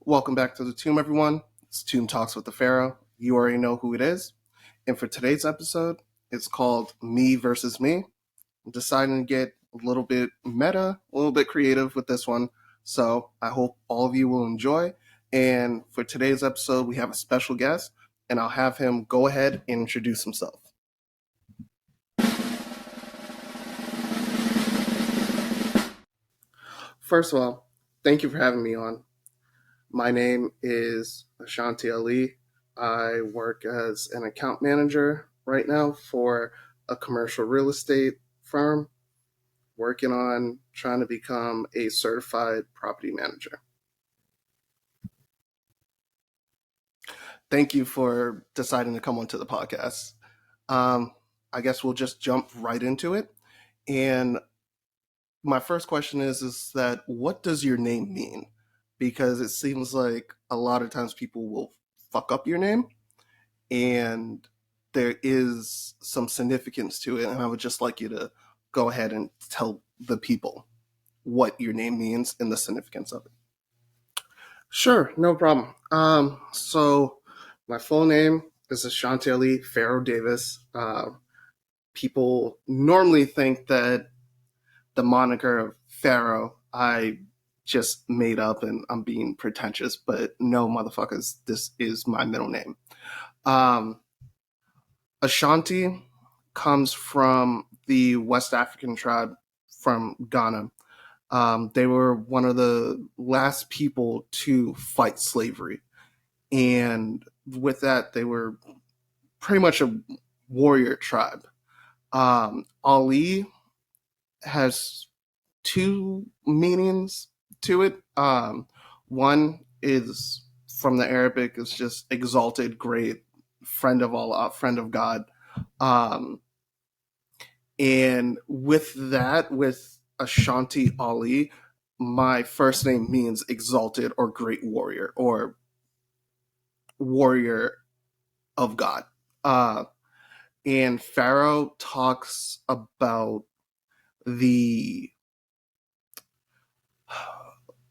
Welcome back to the Tomb, everyone. It's Tomb Talks with the Pharaoh. You already know who it is. And for today's episode, it's called Me versus Me. I'm deciding to get a little bit meta, a little bit creative with this one. So I hope all of you will enjoy. And for today's episode, we have a special guest, and I'll have him go ahead and introduce himself. First of all, thank you for having me on. My name is Ashanti Ali. I work as an account manager right now for a commercial real estate firm, working on trying to become a certified property manager. Thank you for deciding to come onto the podcast. Um, I guess we'll just jump right into it. And my first question is that what does your name mean? Because it seems like a lot of times people will fuck up your name, and there is some significance to it. And I would just like you to go ahead and tell the people what your name means and the significance of it. Sure, no problem. So my full name is Ashanti Ali Pharaoh Davis. People normally think that the moniker of Pharaoh I just made up and I'm being pretentious, but no, motherfuckers, this is my middle name. Um, Ashanti comes from the West African tribe from Ghana. They were one of the last people to fight slavery. And with that, they were pretty much a warrior tribe. Ali has two meanings to it. One is from the Arabic, it's just exalted, great, friend of Allah, friend of God. Um, and with that, with Ashanti Ali, my first name means exalted or great warrior or warrior of God. Uh, and Pharaoh talks about the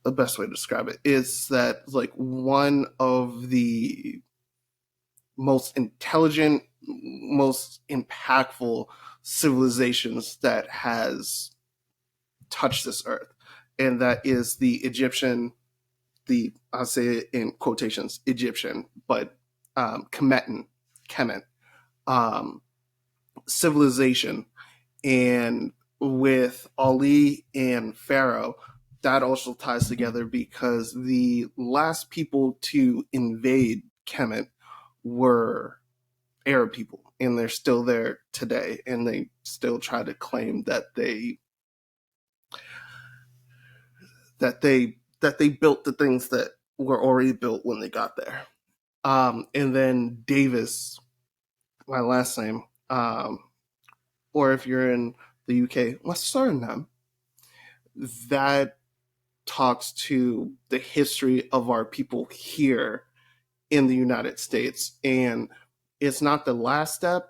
the best way to describe it is that like one of the most intelligent, most impactful civilizations that has touched this earth, and that is the Egyptian, the I'll say it in quotations, Egyptian, but Kemet um, civilization. And with Ali and Pharaoh, that also ties together because the last people to invade Kemet were Arab people, and they're still there today, and they still try to claim that they built the things that were already built when they got there. And then Davis, my last name, or if you're in the UK, my surname, that talks to the history of our people here in the United States. And it's not the last step.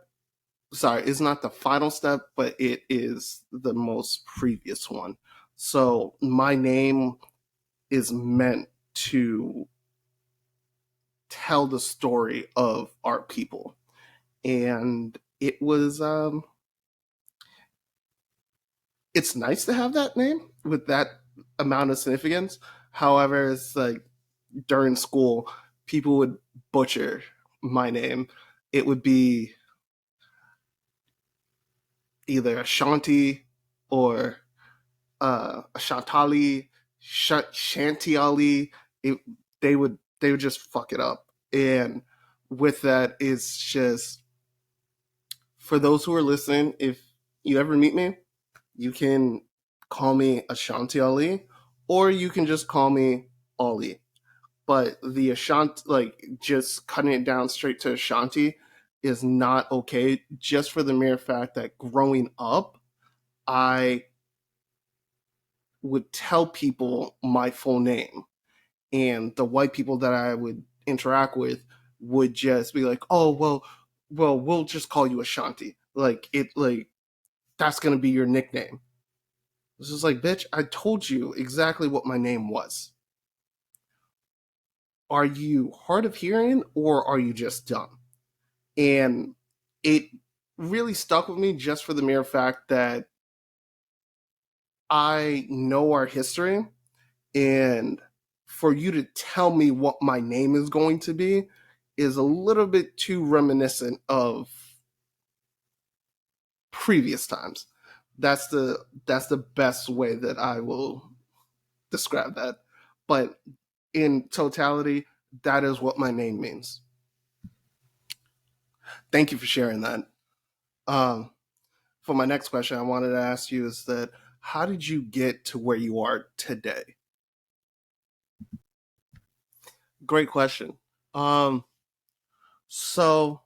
Sorry, it's not the final step, but it is the most previous one. So my name is meant to tell the story of our people. And it's nice to have that name with that amount of significance. However, it's like during school, people would butcher my name. It would be either Ashanti or Shantali, Shanti Ali. It, they would just fuck it up. And with that, it's just for those who are listening, if you ever meet me, you can call me Ashanti Ali, or you can just call me Ali. But the Ashanti, like just cutting it down straight to Ashanti, is not okay. Just for the mere fact that growing up, I would tell people my full name, and the white people that I would interact with would just be like, "Oh, well, we'll just call you Ashanti." Like that's gonna be your nickname. This is like, bitch, I told you exactly what my name was. are you hard of hearing or are you just dumb? And it really stuck with me just for the mere fact that I know our history, and for you to tell me what my name is going to be is a little bit too reminiscent of previous times. That's the best way that I will describe that. But in totality, that is what my name means. Thank you for sharing that. Um, for my next question, I wanted to ask you is that how did you get to where you are today? Great question. Um, so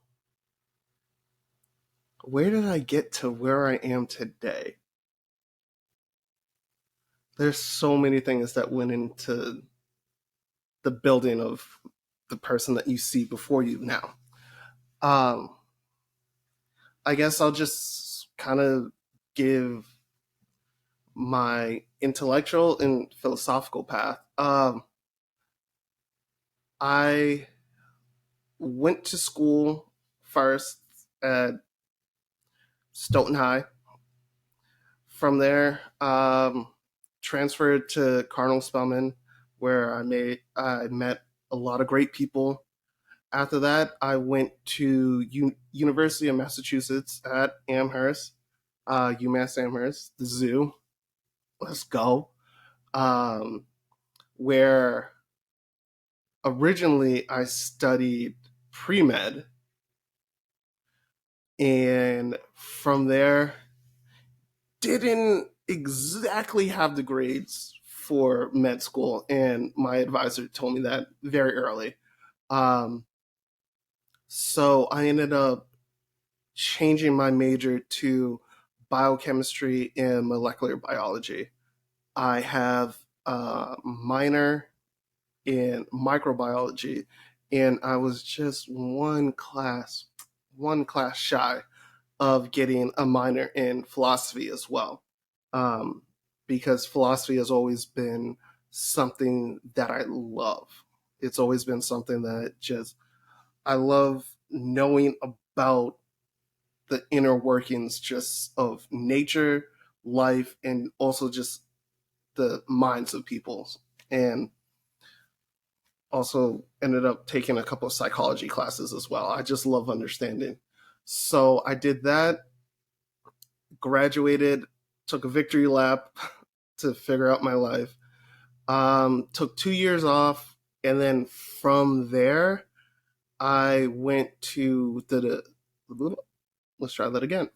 where did I get to where I am today? There's so many things that went into the building of the person that you see before you now. Um, I guess I'll just kind of give my intellectual and philosophical path. I went to school first at Stoughton High. From there, transferred to Cardinal Spellman, where I met a lot of great people. After that, I went to University of Massachusetts at Amherst, UMass Amherst, the zoo. Let's go. Um, where originally I studied pre med, and from there didn't exactly have the grades for med school, and my advisor told me that very early. Um, so I ended up changing my major to biochemistry and molecular biology. I have a minor in microbiology, and I was just one class shy of getting a minor in philosophy as well, um, because philosophy has always been something that I love. It's always been something that just I love knowing about the inner workings just of nature, life, and also just the minds of people. And also ended up taking a couple of psychology classes as well. I just love understanding. So I did that, graduated, took a victory lap to figure out my life. Took 2 years off, and then from there, I went to let's try that again.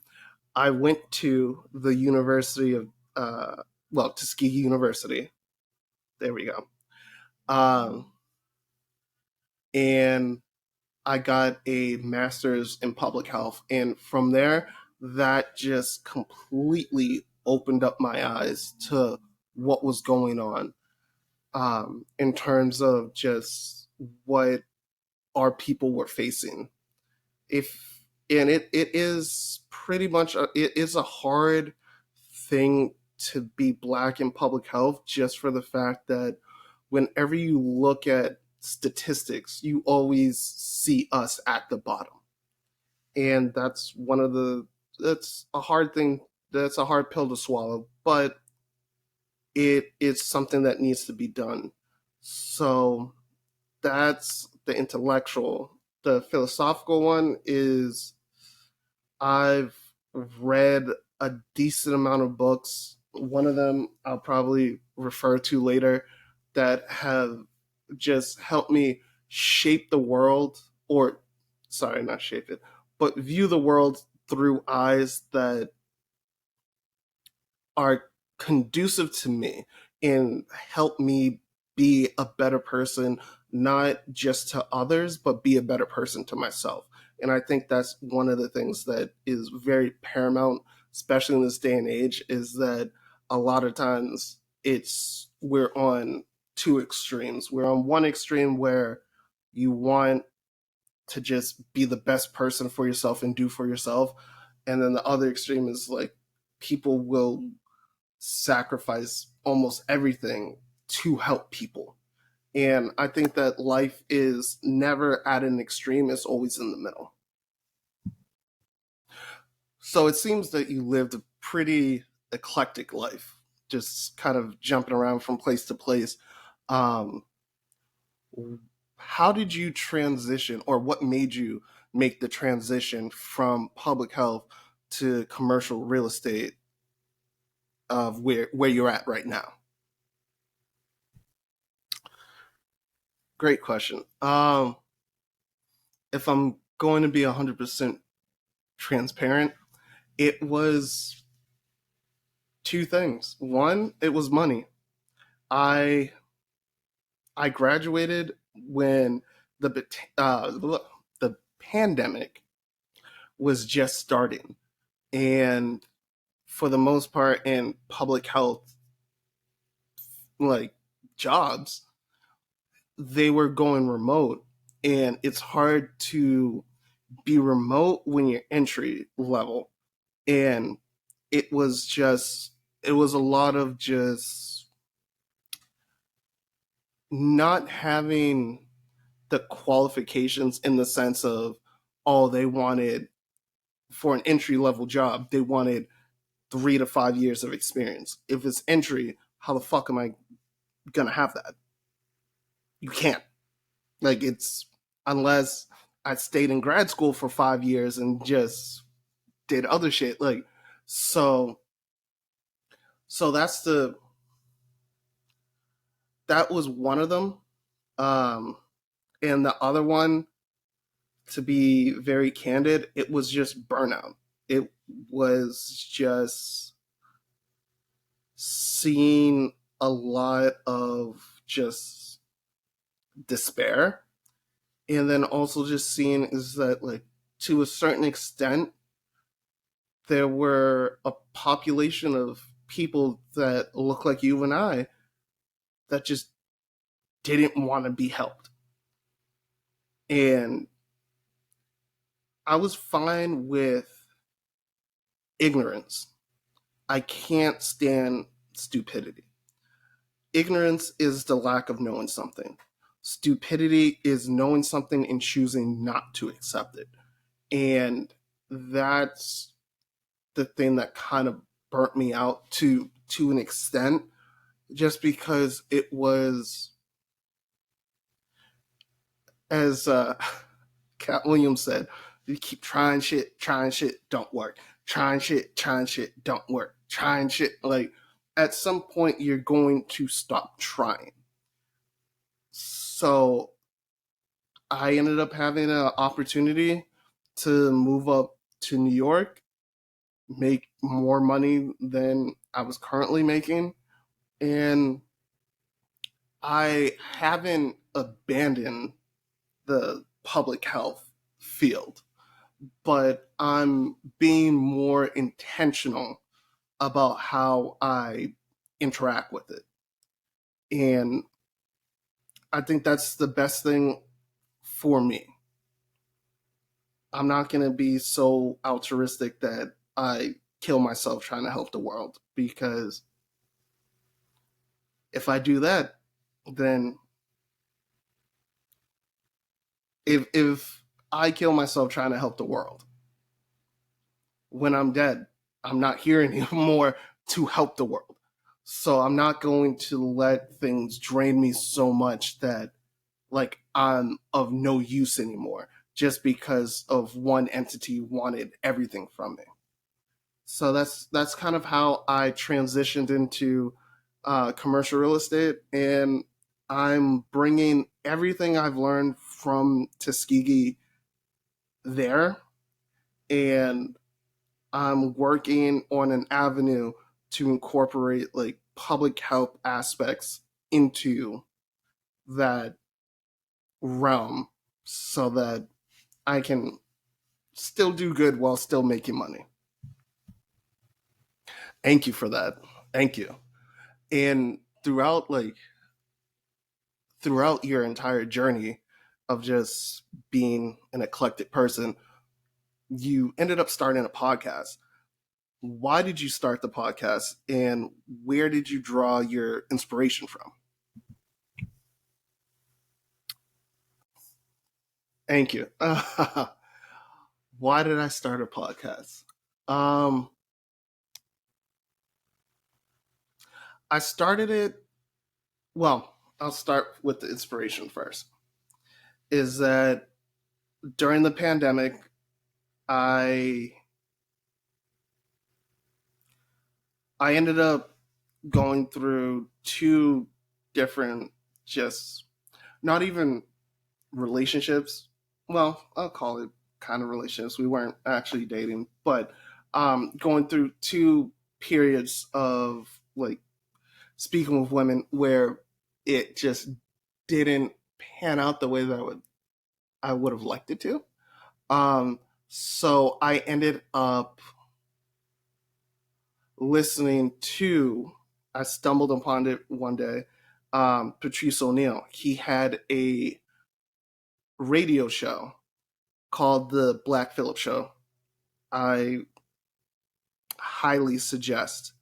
I went to the University of Tuskegee University. There we go. Um, and I got a master's in public health. And from there, that just completely opened up my eyes to what was going on, in terms of just what our people were facing. If and it is pretty much it is a hard thing to be black in public health, just for the fact that whenever you look at statistics, you always see us at the bottom. And that's a hard thing, that's a hard pill to swallow, but it is something that needs to be done. So that's the intellectual. The philosophical one is I've read a decent amount of books. One of them I'll probably refer to later that have just helped me shape the world, or sorry, not shape it, but view the world through eyes that are conducive to me and help me be a better person, not just to others, but be a better person to myself. And I think that's one of the things that is very paramount, especially in this day and age, is that a lot of times we're on two extremes. We're on one extreme where you want to just be the best person for yourself and do for yourself. And then the other extreme is like people will sacrifice almost everything to help people. And I think that life is never at an extreme, it's always in the middle. So it seems that you lived a pretty eclectic life, just kind of jumping around from place to place. Um, how did you transition, or what made you make the transition from public health to commercial real estate of where you're at right now? Great question. If I'm going to be 100% transparent, it was two things. One, it was money. I I graduated when the pandemic was just starting, and for the most part, in public health, like jobs, they were going remote, and it's hard to be remote when you're entry level. And it was a lot of just not having the qualifications, in the sense of, oh, they wanted, for an entry level job, they wanted 3 to 5 years of experience. If it's entry, how the fuck am I gonna have that? You can't. Like, it's, unless I stayed in grad school for 5 years and just did other shit. Like, so so that was one of them. Um and the other one, to be very candid, it was just burnout. It was just seeing a lot of just despair, and then also just seeing is that, like, to a certain extent, there were a population of people that look like you and I that just didn't want to be helped. And I was fine with ignorance. I can't stand stupidity. Ignorance is the lack of knowing something. Stupidity is knowing something and choosing not to accept it. And that's the thing that kind of burnt me out to an extent, just because it was, as Cat Williams said, you keep trying shit, don't work. Trying shit, don't work. Trying shit, like, at some point you're going to stop trying. So I ended up having an opportunity to move up to New York, make more money than I was currently making, and I haven't abandoned the public health field, but I'm being more intentional about how I interact with it. And I think that's the best thing for me. I'm not going to be so altruistic that I kill myself trying to help the world, because if I do that, then if I kill myself trying to help the world, when I'm dead, I'm not here anymore to help the world. So I'm not going to let things drain me so much that, like, I'm of no use anymore, just because of one entity wanted everything from me. So that's kind of how I transitioned into commercial real estate, and I'm bringing everything I've learned from Tuskegee there, and I'm working on an avenue to incorporate, like, public health aspects into that realm, so that I can still do good while still making money. Thank you for that. Thank you. And throughout your entire journey of just being an eclectic person, you ended up starting a podcast. Why did you start the podcast, and where did you draw your inspiration from? Thank you. Why did I start a podcast? Um, I started it. Well, I'll start with the inspiration first. Is that during the pandemic, I I ended up going through two different, just not even relationships. Well, I'll call it kind of relationships. We weren't actually dating, but going through two periods of like speaking with women where it just didn't pan out the way that I would have liked it to. Um, so I ended up listening to. I stumbled upon it one day. Patrice O'Neill. He had a radio show called the Black Phillip Show. I highly suggest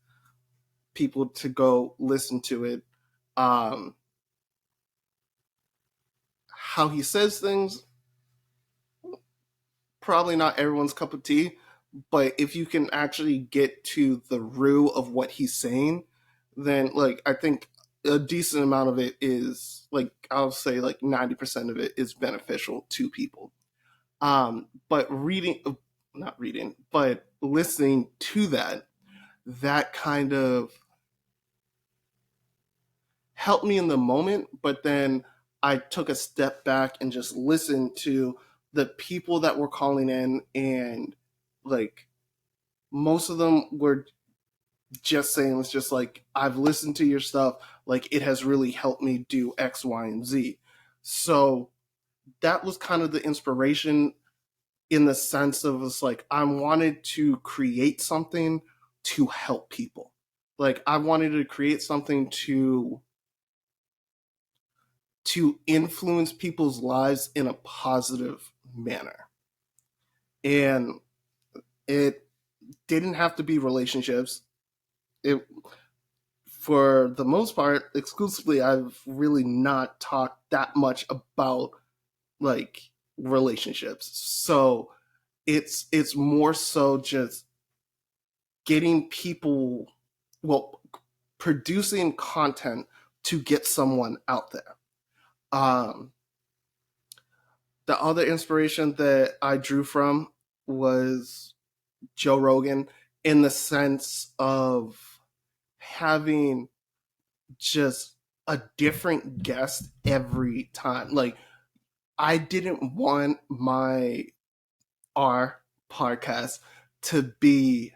people to go listen to it. Um, how he says things, probably not everyone's cup of tea, but if you can actually get to the root of what he's saying, then like I think a decent amount of it is like I'll say like 90% of it is beneficial to people. But not reading, but listening to that kind of helped me in the moment, but then I took a step back and just listened to the people that were calling in, and like most of them were just saying it's just like I've listened to your stuff, like it has really helped me do X, Y, and Z. So that was kind of the inspiration in the sense of it's like I wanted to create something to help people. Like I wanted to create something to influence people's lives in a positive manner. And it didn't have to be relationships. It, for the most part, exclusively, I've really not talked that much about like relationships. So it's more so just getting people, well, producing content to get someone out there. Um, the other inspiration that I drew from was Joe Rogan in the sense of having just a different guest every time. Like I didn't want our podcast to be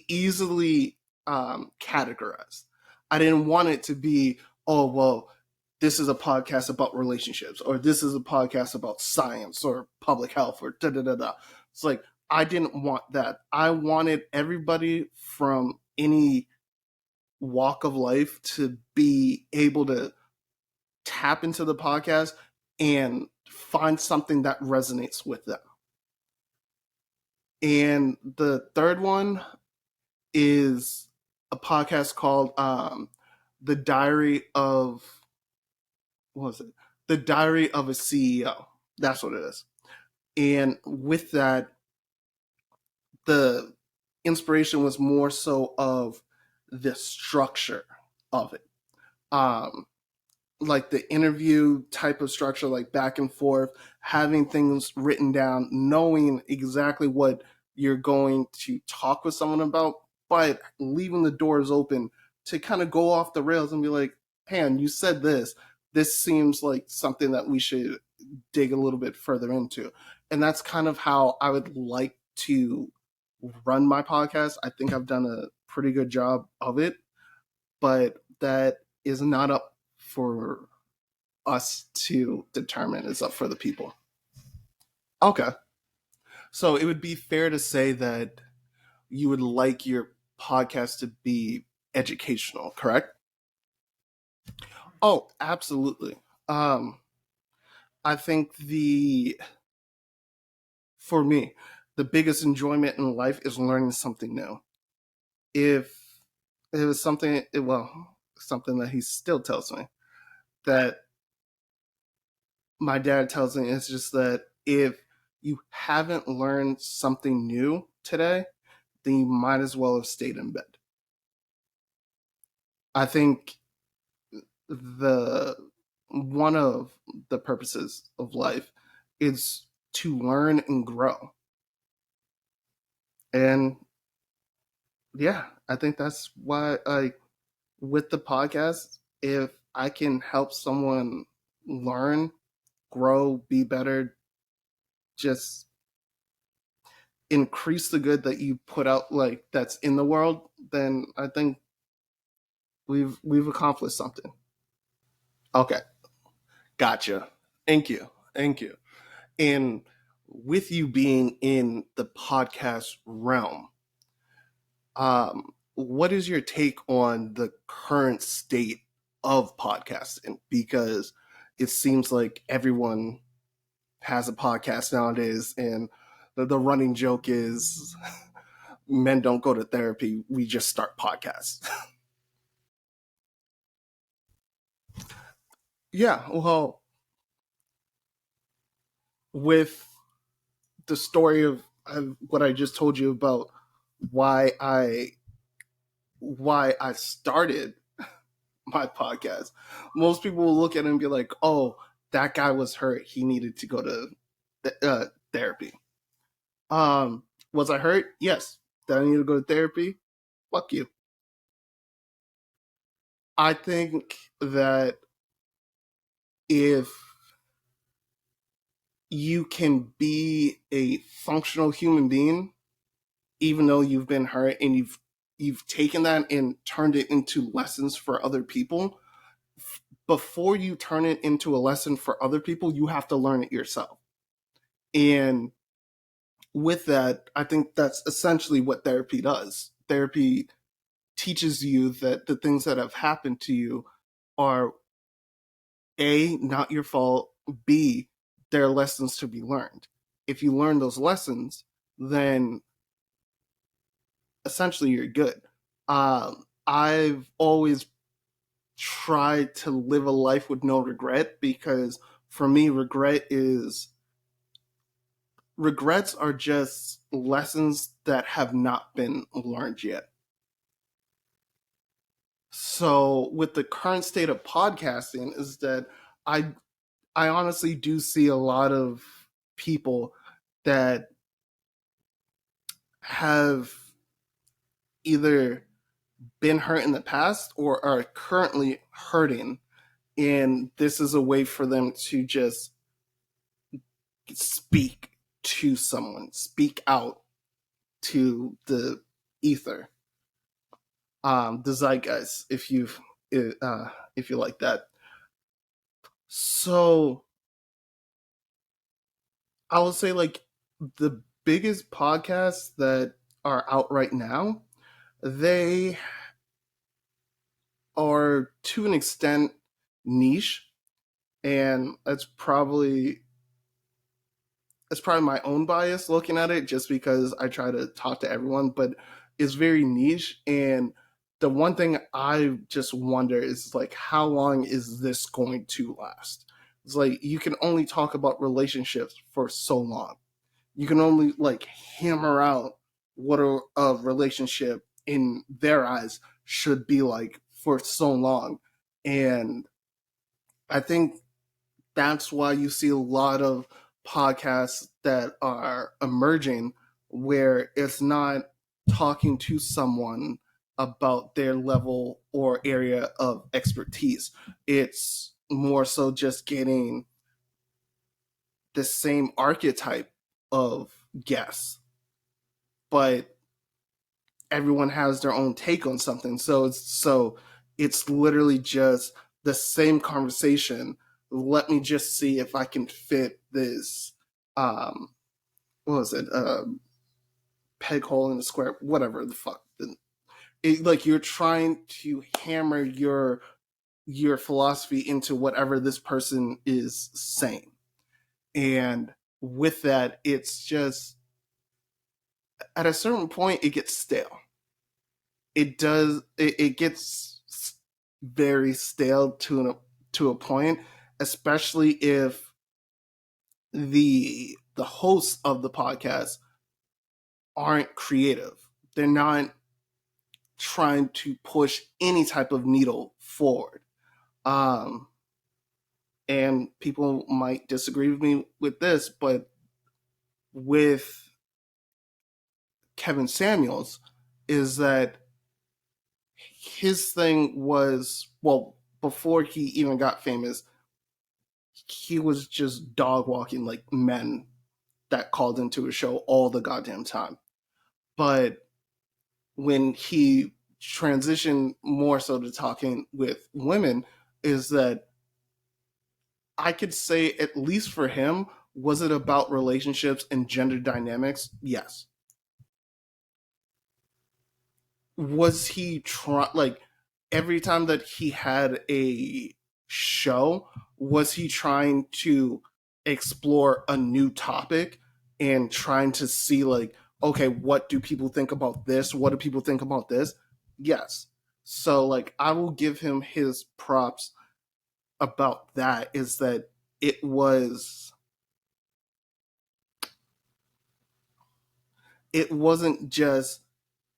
easily categorized. I didn't want it to be, oh well, this is a podcast about relationships, or this is a podcast about science or public health, or da da da da. It's like I didn't want that. I wanted everybody from any walk of life to be able to tap into the podcast and find something that resonates with them. And the third one is a podcast called The Diary of what was it? The Diary of a CEO. That's what it is. And with that, the inspiration was more so of the structure of it. Um, like the interview type of structure, like back and forth, having things written down, knowing exactly what you're going to talk with someone about, but leaving the doors open to kind of go off the rails and be like, "Man, you said this. This seems like something that we should dig a little bit further into." And that's kind of how I would like to run my podcast. I think I've done a pretty good job of it, but that is not up for us to determine. It's up for the people. Okay. So it would be fair to say that you would like your podcast to be educational, correct? Oh, absolutely. Um, I think for me, the biggest enjoyment in life is learning something new. If it was something that he still tells me that my dad tells me is just that if you haven't learned something new today, then you might as well have stayed in bed. I think the one of the purposes of life is to learn and grow. And yeah, I think that's why I with the podcast, if I can help someone learn, grow, be better, just increase the good that you put out, like that's in the world, then I think we've accomplished something. Okay, gotcha. Thank you, thank you. And with you being in the podcast realm, what is your take on the current state of podcasting? Because it seems like everyone has a podcast nowadays, and the running joke is men don't go to therapy, we just start podcasts. Yeah, well, with the story of what I just told you about why I started my podcast, most people will look at it and be like, "Oh, that guy was hurt. He needed to go to therapy." Was I hurt? Yes. Did I need to go to therapy? Fuck you. I think that if you can be a functional human being, even though you've been hurt, and you've taken that and turned it into lessons for other people, before you turn it into a lesson for other people, you have to learn it yourself. And with that, I think that's essentially what therapy does. Therapy teaches you that the things that have happened to you are A, not your fault, B, they're lessons to be learned. If you learn those lessons, then essentially you're good. I've always tried to live a life with no regret, because for me, regrets are just lessons that have not been learned yet. So with the current state of podcasting is that I I honestly do see a lot of people that have either been hurt in the past or are currently hurting, and this is a way for them to just speak to someone, speak out to the ether, the zeitgeist, if you like that. So I would say, like, the biggest podcasts that are out right now, they are to an extent niche, and it's probably my own bias looking at it, just because I try to talk to everyone, but it's very niche. And the one thing I just wonder is, like, how long is this going to last? It's like you can only talk about relationships for so long. You can only, like, hammer out what a relationship in their eyes should be like for so long. And I think that's why you see a lot of podcasts that are emerging, where it's not talking to someone about their level or area of expertise. It's more so just getting the same archetype of guests, but everyone has their own take on something. So it's literally just the same conversation. Let me just see if I can fit this. What was it? Peg hole in the square. Whatever the fuck. Like, you're trying to hammer your philosophy into whatever this person is saying, and with that, it's just at a certain point it gets stale. It gets very stale to a point, especially if the hosts of the podcast aren't creative. They're not trying to push any type of needle forward. And people might disagree with me with this, but with Kevin Samuels is that his thing was, well, before he even got famous, he was just dog walking like men that called into a show all the goddamn time. But when he transitioned more so to talking with women, is that I could say, at least for him, was it about relationships and gender dynamics? Yes. Was he like every time that he had a show, was he trying to explore a new topic and trying to see like, okay, what do people think about this? What do people think about this? Yes. So like I will give him his props about that, is that it wasn't just,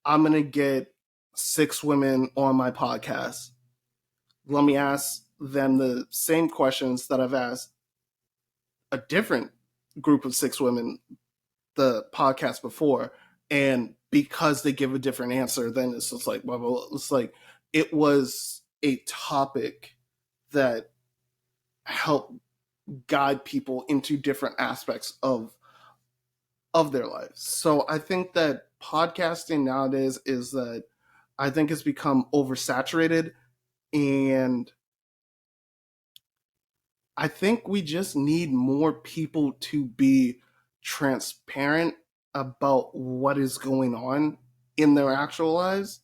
I'm going to get 6 women on my podcast. Let me ask them the same questions that I've asked a different group of 6 women the podcast before. And because they give a different answer, then it's just like, well, it's like it was a topic that helped guide people into different aspects of their lives. So I think that podcasting nowadays is that I think it's become oversaturated, and I think we just need more people to be transparent about what is going on in their actual lives.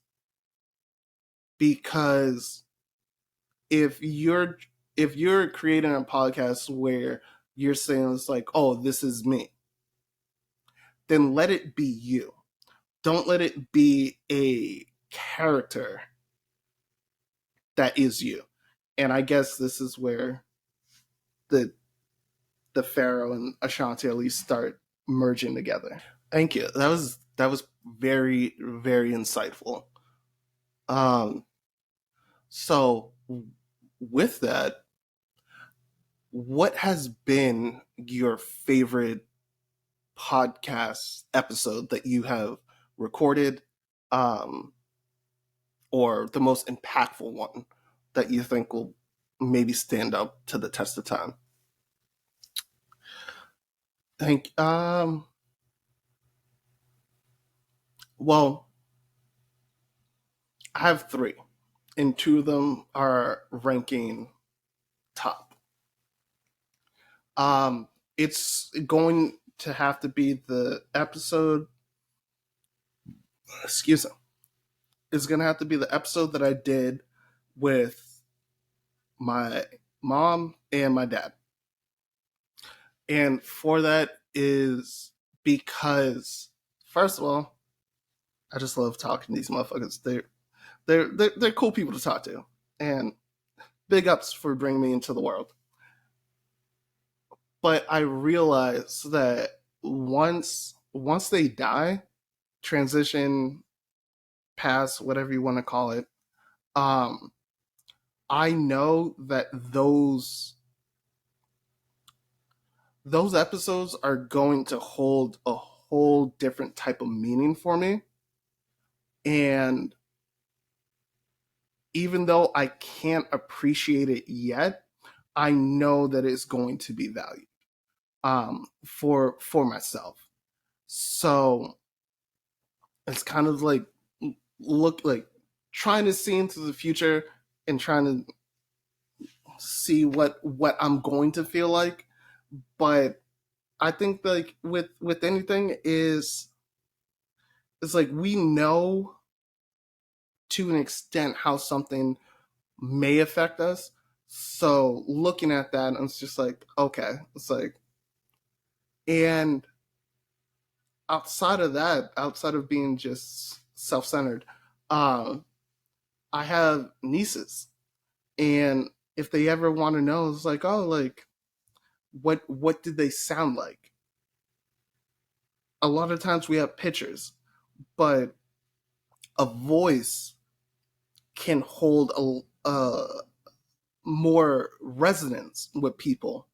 Because if you're creating a podcast where you're saying it's like, oh, this is me, then let it be you. Don't let it be a character that is you. And I guess this is where the Pharaoh and Ashanti at least start merging together. Thank you. That was very, very insightful. So with that, what has been your favorite podcast episode that you have recorded, or the most impactful one that you think will maybe stand up to the test of time? Thank well, I have 3, and 2 of them are ranking top. It's going to have to be the episode. Excuse me. It's going to have to be the episode that I did with my mom and my dad. And for that is because, first of all, I just love talking to these motherfuckers. They're cool people to talk to, and big ups for bringing me into the world. But I realized that once they die, transition, pass, whatever you want to call it, I know that those episodes are going to hold a whole different type of meaning for me. And even though I can't appreciate it yet, I know that it's going to be valued for myself. So it's kind of like trying to see into the future and trying to see what I'm going to feel like. But I think like with anything is, it's like we know to an extent how something may affect us. So looking at that, it's just like, okay, it's like, and outside of that, outside of being just self-centered, I have nieces, and if they ever want to know, it's like, oh, like what did they sound like? A lot of times we have pictures, but a voice can hold a more resonance with people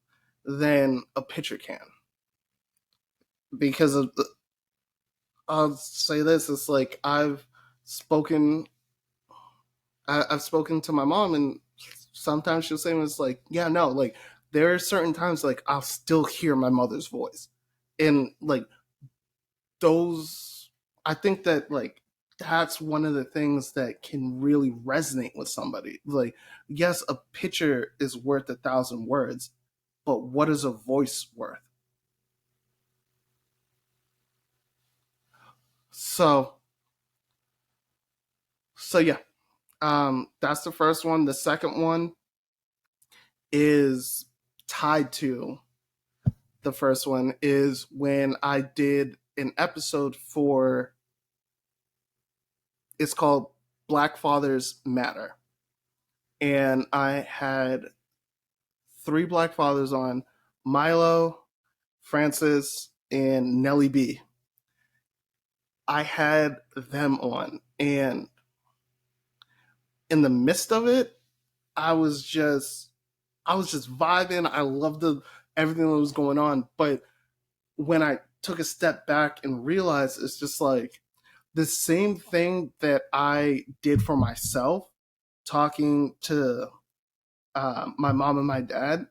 than a picture can. Because of the, I'll say this: it's like spoken, I've spoken to my mom, and sometimes she'll say, "It's like, yeah, no, like there are certain times like I'll still hear my mother's voice," and like those, I think that like that's one of the things that can really resonate with somebody. Like, yes, a picture is worth 1,000 words, but what is a voice worth? So, so yeah, that's the first one. The second one is tied to the first one is when I did an episode for, it's called Black Fathers Matter. And I had three Black fathers on: Milo, Francis, and Nellie B. I had them on, and in the midst of it, I was just I was just vibing. I loved everything that was going on. But when I took a step back and realized it's just like the same thing that I did for myself, talking to my mom and my dad,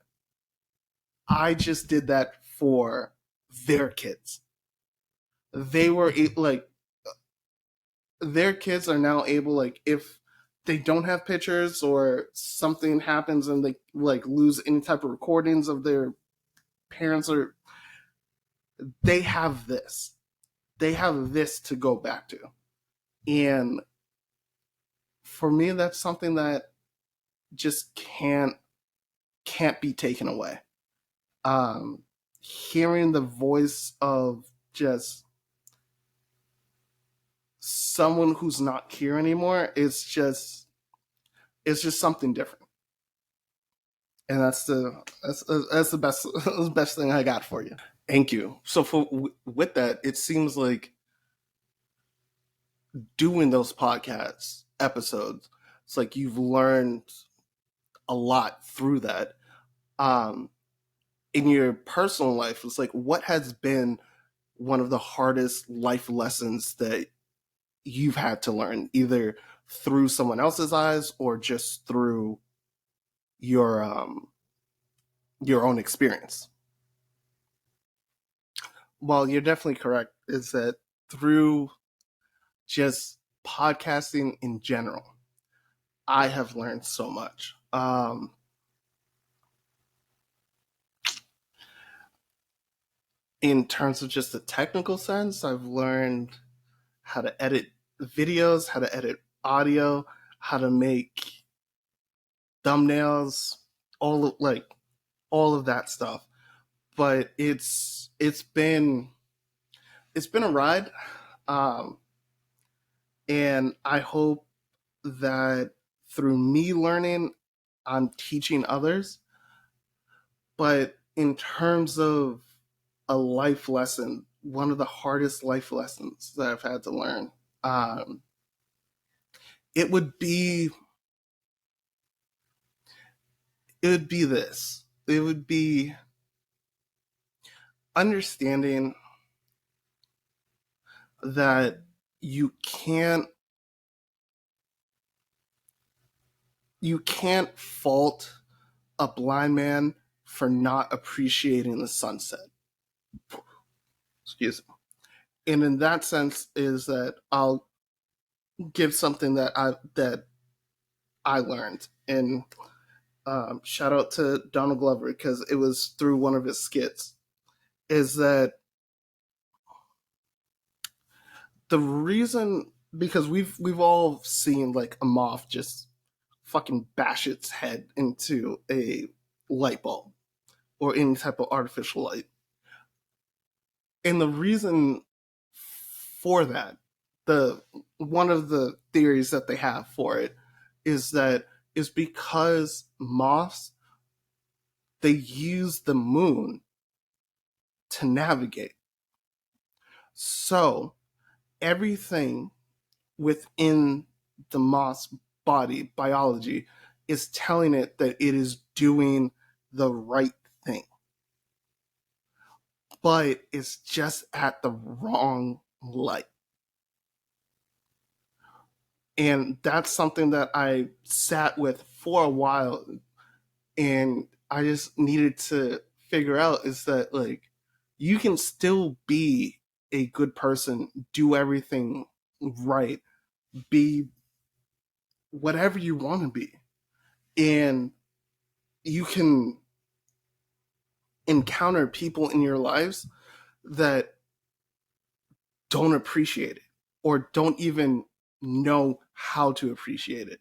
I just did that for their kids. They were like, their kids are now able, like, if they don't have pictures or something happens and they like lose any type of recordings of their parents, or they have this. They have this to go back to. And for me, that's something that just can't be taken away. Hearing the voice of just someone who's not here anymore, it's just something different. And that's the best the best thing I got for you. Thank you. So with that, it seems like doing those podcast episodes, it's like you've learned a lot through that. Um, in your personal life, it's like, what has been one of the hardest life lessons that you've had to learn, either through someone else's eyes or just through your your own experience? Well, you're definitely correct. Is that through just podcasting in general, I have learned so much. In terms of just the technical sense, I've learned how to edit videos, how to edit audio, how to make thumbnails, all of that stuff. But it's been a ride, um, and I hope that through me learning, I'm teaching others. But in terms of a life lesson, one of the hardest life lessons that I've had to learn, um, it would be it would be this. It would be understanding that you can't you can't fault a blind man for not appreciating the sunset. Excuse me. And in that sense, is that I'll give something that I learned, and shout out to Donald Glover because it was through one of his skits. Is that the reason? Because we've all seen like a moth just fucking bash its head into a light bulb or any type of artificial light. And the reason for that, the one of the theories that they have for it is that is because moths they use the moon to navigate. So everything within the moth's body, biology, is telling it that it is doing the right thing. But it's just at the wrong light. And that's something that I sat with for a while, and I just needed to figure out is that, like, you can still be a good person, do everything right, be whatever you want to be. And you can encounter people in your lives that don't appreciate it or don't even know how to appreciate it.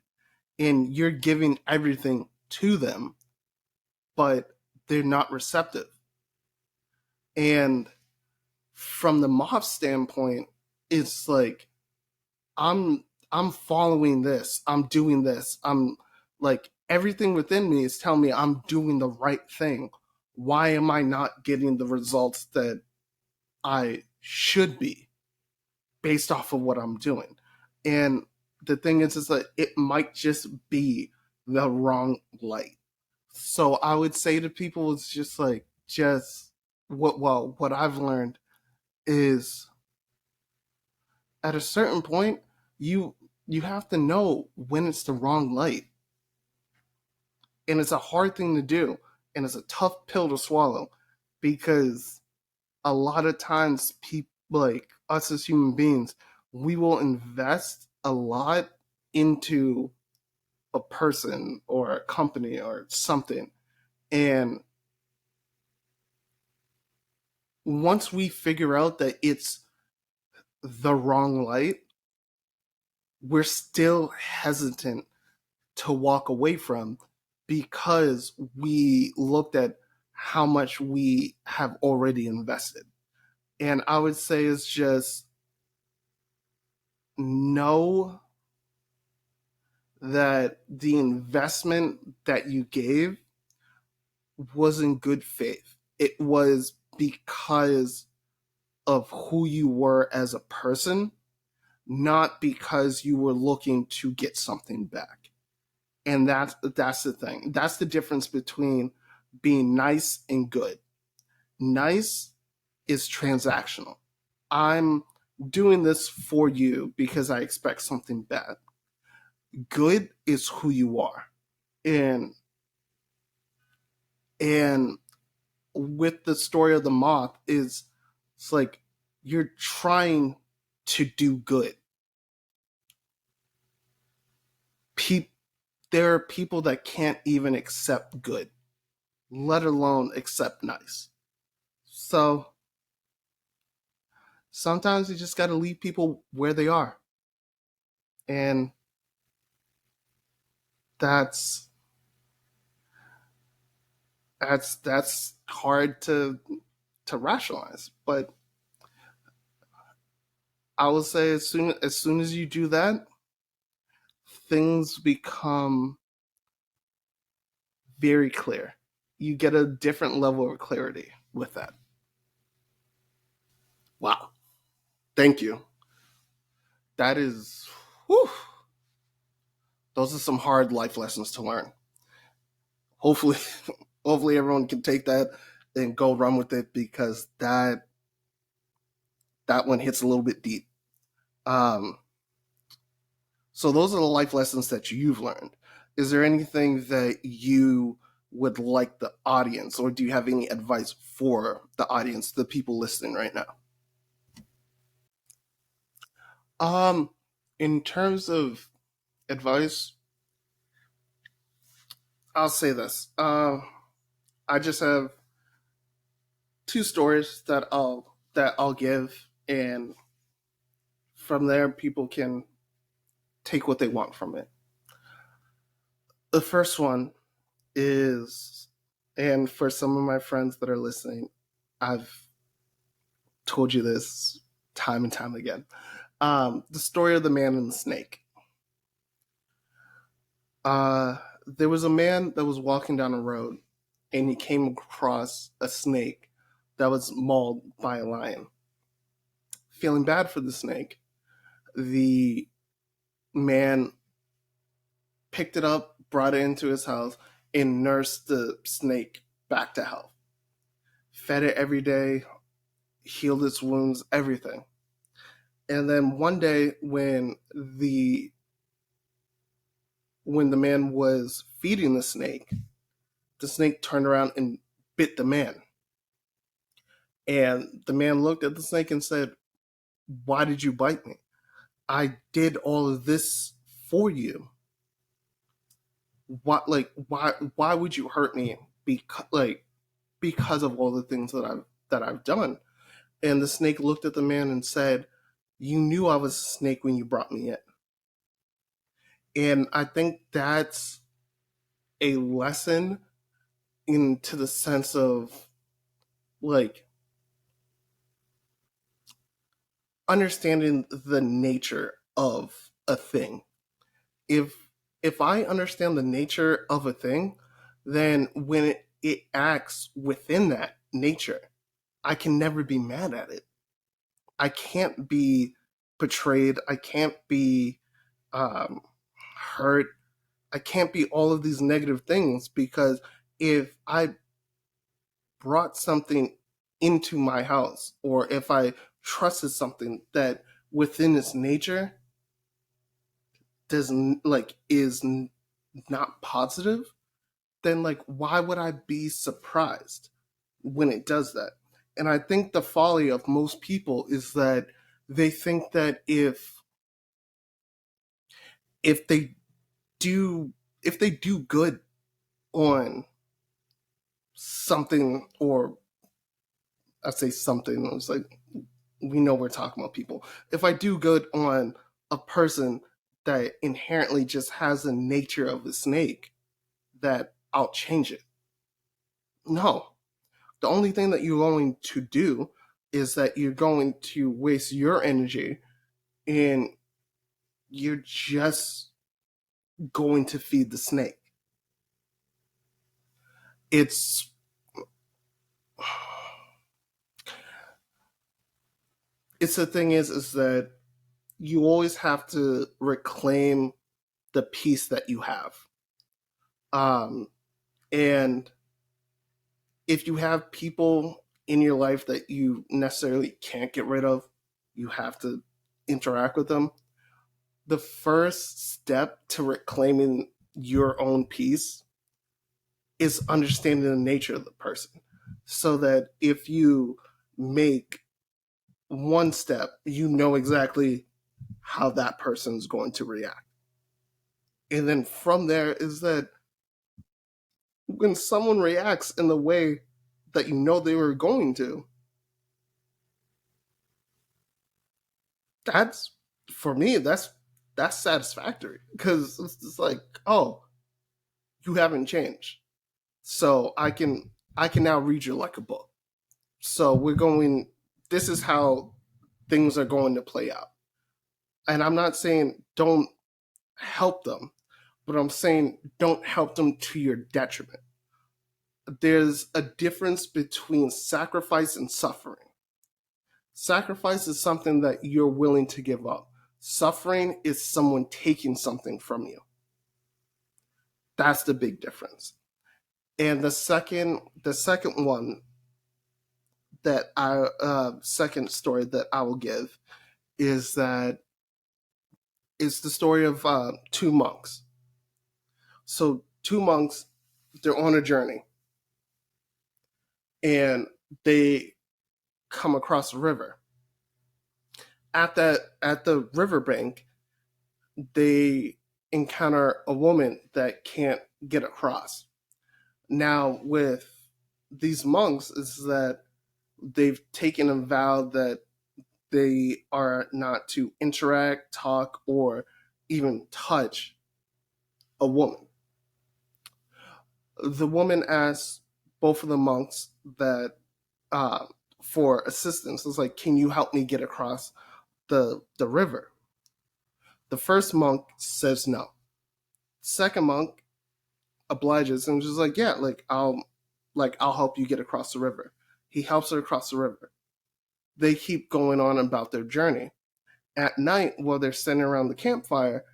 And you're giving everything to them, but they're not receptive. And from the mob standpoint, it's like I'm following this, I'm doing this, I'm like everything within me is telling me I'm doing the right thing. Why am I not getting the results that I should be based off of what I'm doing? And the thing is that it might just be the wrong light. So I would say to people, it's just like, just what I've learned is at a certain point, you you have to know when it's the wrong light. And it's a hard thing to do, and it's a tough pill to swallow, because a lot of times people, like us as human beings, we will invest a lot into a person or a company or something. And once we figure out that it's the wrong light, we're still hesitant to walk away from, because we looked at how much we have already invested. And I would say it's just know that the investment that you gave was in good faith. It was because of who you were as a person, not because you were looking to get something back. And that's the thing. That's the difference between being nice and good. Nice is transactional. I'm doing this for you because I expect something back. Good is who you are. And and with the story of the moth is, it's like you're trying to do good. Pe- there are people that can't even accept good, let alone accept nice. So sometimes you just got to leave people where they are. And that's that's hard to rationalize. But I would say as soon as you do that, things become very clear. You get a different level of clarity with that. Wow. Thank you. That is, whew, those are some hard life lessons to learn. Hopefully, hopefully everyone can take that and go run with it, because that one hits a little bit deep. Um, so those are the life lessons that you've learned. Is there anything that you would like the audience, or do you have any advice for the audience, the people listening right now? Um, in terms of advice, I'll say this. I just have two stories that I'll give, and from there, people can take what they want from it. The first one is, and for some of my friends that are listening, I've told you this time and time again. The story of the man and the snake. There was a man that was walking down a road, and he came across a snake that was mauled by a lion. Feeling bad for the snake, the man picked it up, brought it into his house, and nursed the snake back to health. Fed it every day, healed its wounds, everything. And then one day when the man was feeding the snake turned around and bit the man. And the man looked at the snake and said, "Why did you bite me? I did all of this for you. Why would you hurt me because of all the things that I've done?" And the snake looked at the man and said, "You knew I was a snake when you brought me in." And I think that's a lesson into the sense of like understanding the nature of a thing. If I understand the nature of a thing, then when it acts within that nature, I can never be mad at it. I can't be betrayed. I can't be hurt. I can't be all of these negative things, because if I brought something into my house, or if I trusted something that within its nature is not positive, then why would I be surprised when it does that? And I think the folly of most people is that they think that if they do good on something, or I say something, it's like, we know we're talking about people. If I do good on a person that inherently just has the nature of a snake, that I'll change it. No. The only thing that you're going to do is that you're going to waste your energy, and you're just going to feed the snake. It's the thing is that you always have to reclaim the peace that you have. And if you have people in your life that you necessarily can't get rid of, you have to interact with them. The first step to reclaiming your own peace is understanding the nature of the person, so that if you make one step, you know exactly how that person's going to react. And then from there is that when someone reacts in the way that you know they were going to, that's, for me, that's satisfactory, because it's like, oh, you haven't changed, so I can now read you like a book. So this is how things are going to play out. And I'm not saying don't help them, but I'm saying don't help them to your detriment. There's a difference between sacrifice and suffering. Sacrifice is something that you're willing to give up. Suffering is someone taking something from you. That's the big difference. And the second one second story that I will give is that it's the story of two monks. So two monks, they're on a journey, and they come across a river. At the riverbank, they encounter a woman that can't get across. Now, with these monks, is that they've taken a vow that they are not to interact, talk, or even touch a woman. The woman asks both of the monks that for assistance. It's like, can you help me get across the river? The first monk says no. Second monk obliges and just like, yeah, like I'll like, I'll help you get across the river. He helps her across the river. They keep going on about their journey. At night, while they're sitting around the campfire,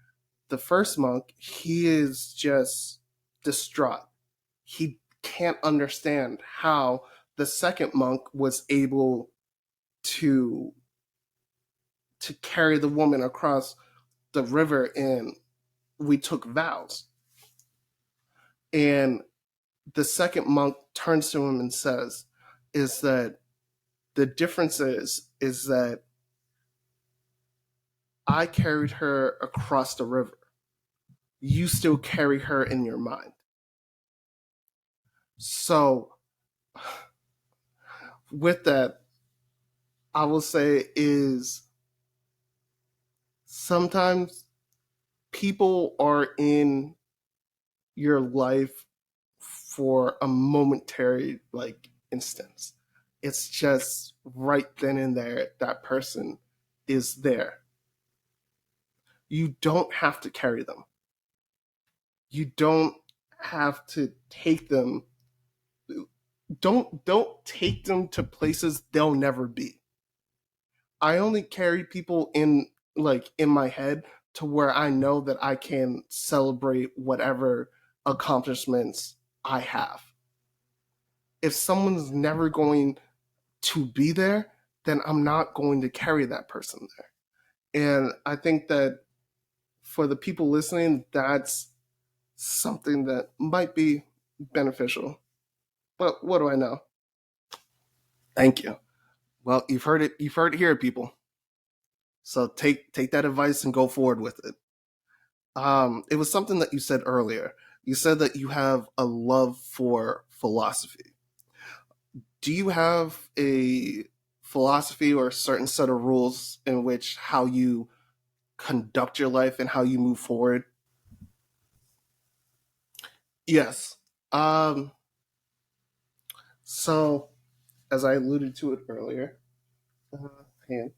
the first monk, he is just distraught. He can't understand how the second monk was able to carry the woman across the river, and we took vows. And the second monk turns to him and says, is that the difference is that I carried her across the river. You still carry her in your mind. So with that, I will say is sometimes people are in your life for a momentary like instance. It's just right then and there that person is there. You don't have to carry them. You don't have to take them. Don't take them to places they'll never be. I only carry people in my head to where I know that I can celebrate whatever accomplishments I have. If someone's never going to be there, then I'm not going to carry that person there. And I think that for the people listening, that's something that might be beneficial. But what do I know? Thank you. Well, you've heard it. You've heard it here, people. So take that advice and go forward with it. It was something that you said earlier. You said that you have a love for philosophy. Do you have a philosophy or a certain set of rules in which how you conduct your life and how you move forward? Yes. Um, so, as I alluded to it earlier, uh, and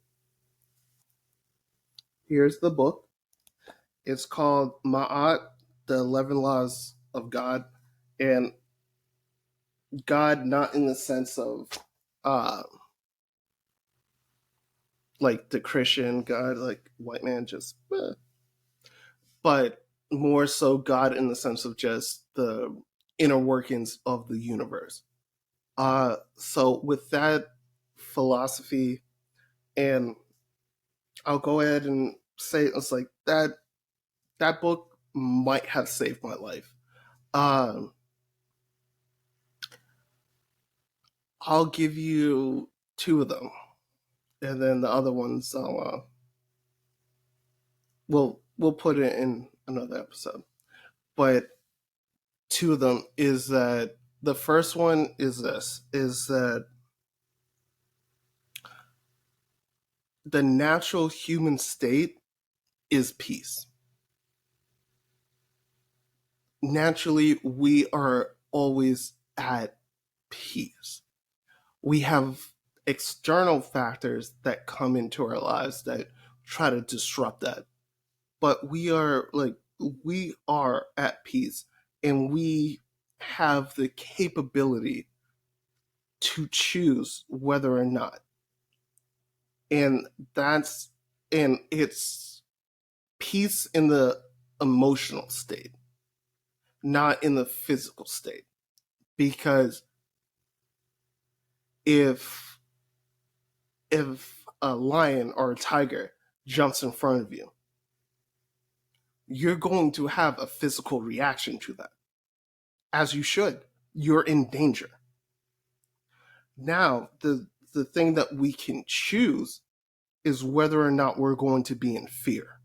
here's the book. It's called Ma'at, the 11 Laws of God. And God, not in the sense of uh, like the Christian God, like white man, just, but more so God in the sense of just the inner workings of the universe. So with that philosophy, and I'll go ahead and say it's like that book might have saved my life. Um, I'll give you two of them, and then the other ones we'll put it in another episode. But two of them is that the first one is this: is that the natural human state is peace. Naturally, we are always at peace. We have external factors that come into our lives that try to disrupt that. But we are at peace, and we have the capability to choose whether or not. And that's and it's peace in the emotional state, not in the physical state. Because if a lion or a tiger jumps in front of you, you're going to have a physical reaction to that. As you should. You're in danger. Now, the thing that we can choose is whether or not we're going to be in fear.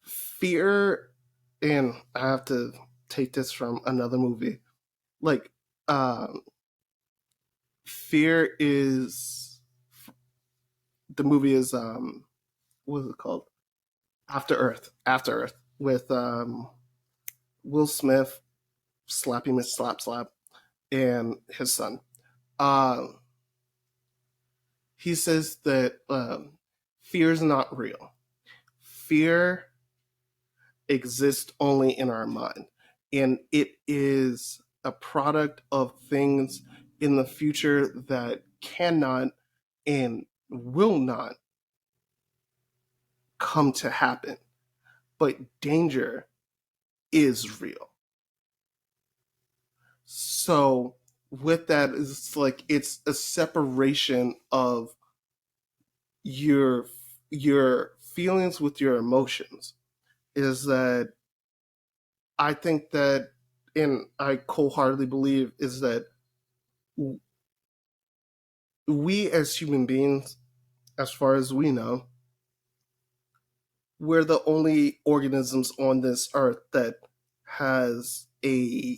Fear, and I have to take this from another movie. Like, fear is the movie is what is it called? After Earth. After Earth with Will Smith, Slappy Miss Slap Slap, and his son. Um, he says that fear is not real. Fear exists only in our mind. and it is a product of things in the future that cannot and will not come to happen. But danger is real. So with that, it's like it's a separation of your your feelings with your emotions. Is that I think that, and I wholeheartedly believe, is that we as human beings, as far as we know, we're the only organisms on this earth that has a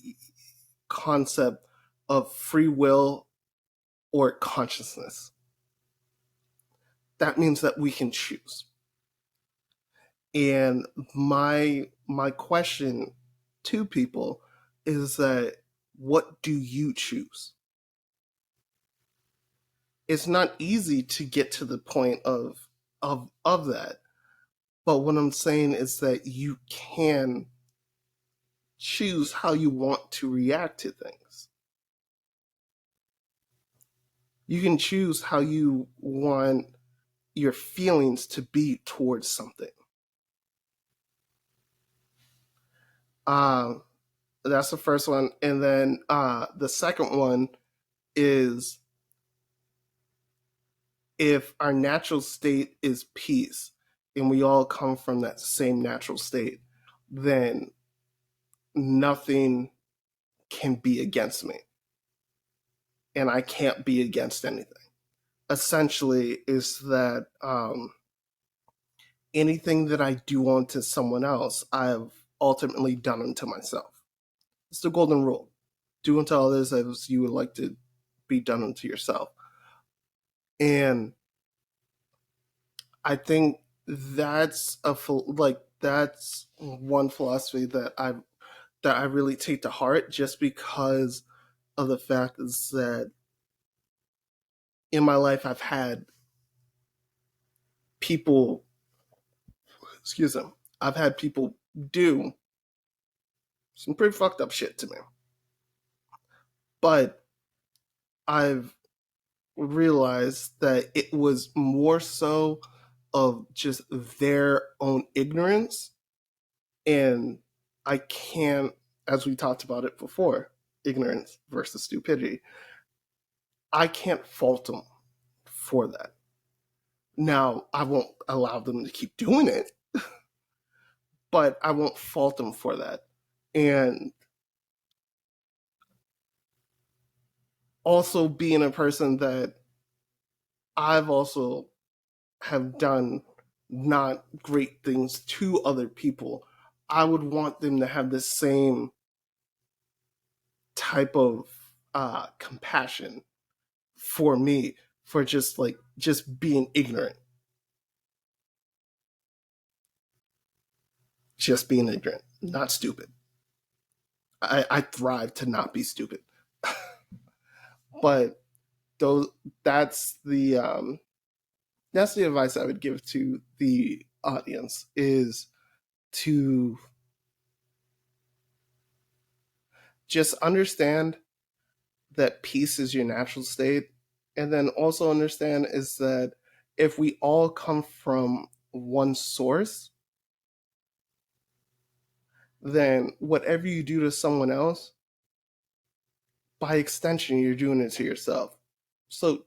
concept of free will or consciousness. That means that we can choose. And my question to people is that, what do you choose? It's not easy to get to the point of that. But what I'm saying is that you can choose how you want to react to things. You can choose how you want your feelings to be towards something. Um, that's the first one. And then the second one is, if our natural state is peace and we all come from that same natural state, then nothing can be against me. And I can't be against anything. Essentially, is that anything that I do unto someone else, I've ultimately done unto myself. It's the golden rule. Do unto others as you would like to be done unto yourself. And I think that's that's one philosophy that I really take to heart, just because of the fact is that in my life I've had people, excuse them, I've had people do some pretty fucked up shit to me. But I've realized that it was more so of just their own ignorance. And I can't, as we talked about it before, ignorance versus stupidity, I can't fault them for that. Now, I won't allow them to keep doing it, but I won't fault them for that. And also being a person that I've also have done not great things to other people, I would want them to have the same type of compassion for me, for just being ignorant. Just being ignorant, not stupid. I thrive to not be stupid. But those that's the advice I would give to the audience, is to just understand that peace is your natural state, and then also understand is that if we all come from one source, then whatever you do to someone else, by extension, you're doing it to yourself. So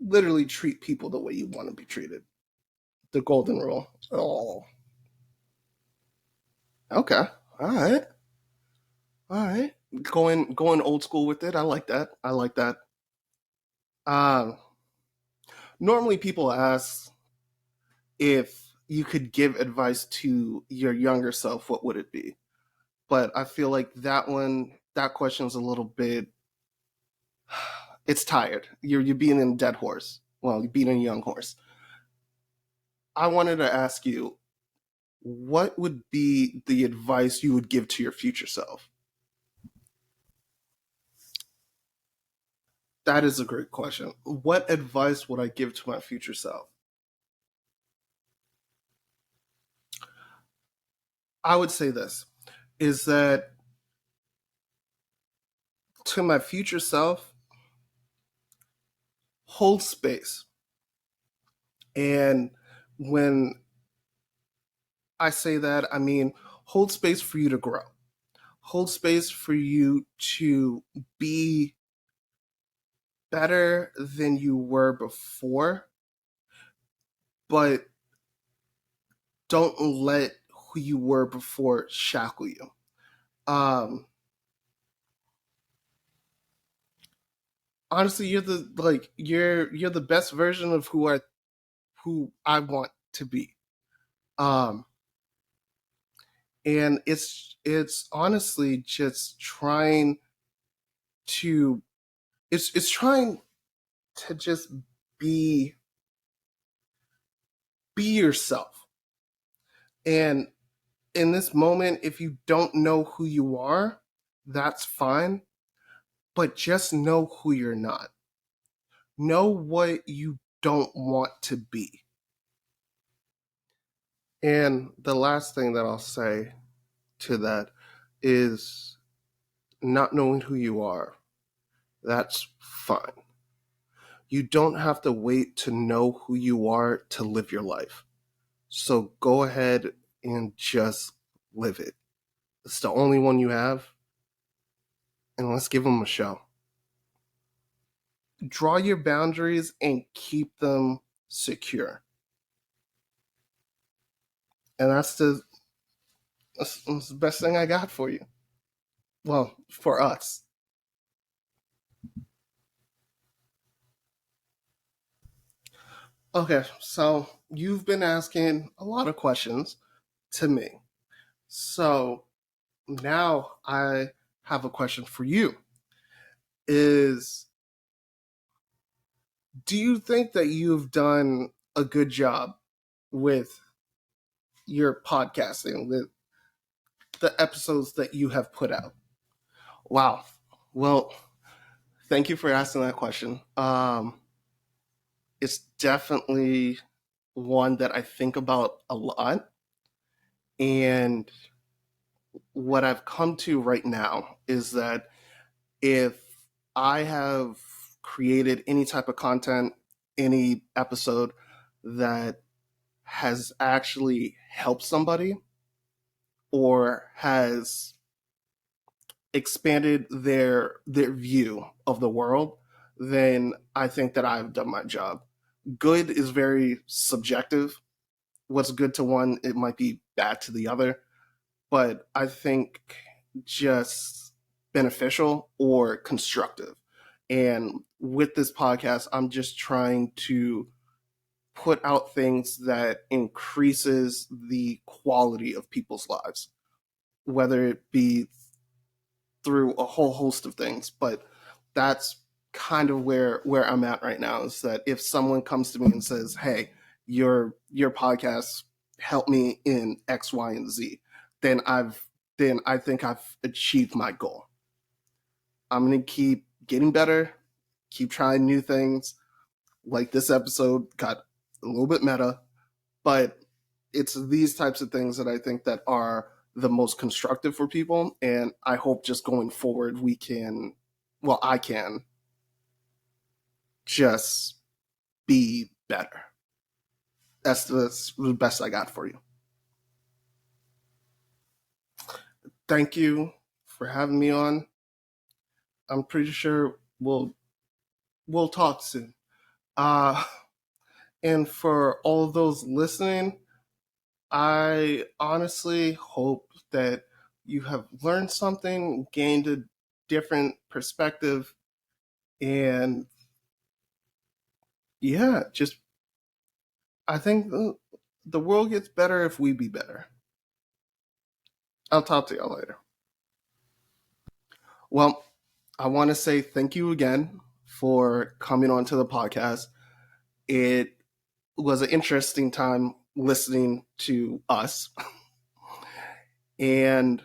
literally treat people the way you want to be treated. The golden rule. Oh, okay. All right. All right. Going old school with it. I like that. I like that. Um, Normally people ask, if you could give advice to your younger self, what would it be? But I feel like that question's a little bit, it's tired. You're beating a dead horse. Well, you're beating a young horse. I wanted to ask you, what would be the advice you would give to your future self? That is a great question. What advice would I give to my future self? I would say this. is that to my future self, hold space. And when I say that, I mean hold space for you to grow, hold space for you to be better than you were before, but don't let who you were before shackle you. Um, Honestly, you're the best version of who I want to be. Um, and it's honestly just trying to it's trying to just be be yourself. And in this moment, if you don't know who you are, that's fine, but just know who you're not. Know what you don't want to be. And the last thing that I'll say to that is not knowing who you are. That's fine. You don't have to wait to know who you are to live your life. So go ahead and just live it. It's the only one you have, and let's give them a show. Draw your boundaries and keep them secure. And that's the best thing I got for you. Well, for us. Okay, so you've been asking a lot of questions to me. So now I have a question for you. Is do you think that you've done a good job with your podcasting, with the episodes that you have put out? Wow. Well, thank you for asking that question. It's definitely one that I think about a lot. And what I've come to right now is that if I have created any type of content, any episode that has actually helped somebody or has expanded their view of the world, then I think that I've done my job. Good is very subjective. What's good to one, it might be bad to the other. But I think just beneficial or constructive. And with this podcast, I'm just trying to put out things that increases the quality of people's lives, whether it be through a whole host of things. But that's kind of where I'm at right now, is that if someone comes to me and says, hey, your podcast helped me in X, Y, and Z, then I think I've achieved my goal. I'm gonna keep getting better, keep trying new things. Like this episode got a little bit meta, but it's these types of things that I think that are the most constructive for people. And I hope just going forward we can, well, I can just be better. That's the best I got for you. Thank you for having me on. I'm pretty sure we'll talk soon. Uh, and for all of those listening, I honestly hope that you have learned something, gained a different perspective, and yeah, just I think the world gets better if we be better. I'll talk to y'all later. Well, I want to say thank you again for coming on to the podcast. It was an interesting time listening to us. And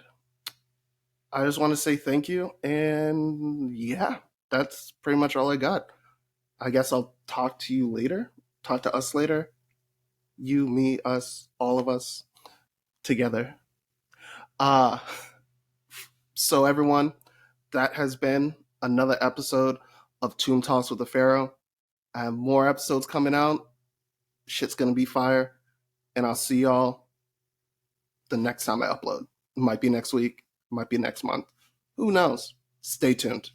I just want to say thank you. And yeah, that's pretty much all I got. I guess I'll talk to you later. Talk to us later. You, me, us, all of us together. Uh So everyone, that has been another episode of Tomb Talks with the Pharaoh. I have more episodes coming out. Shit's gonna be fire. And I'll see y'all the next time I upload. It might be next week, it might be next month. Who knows? Stay tuned.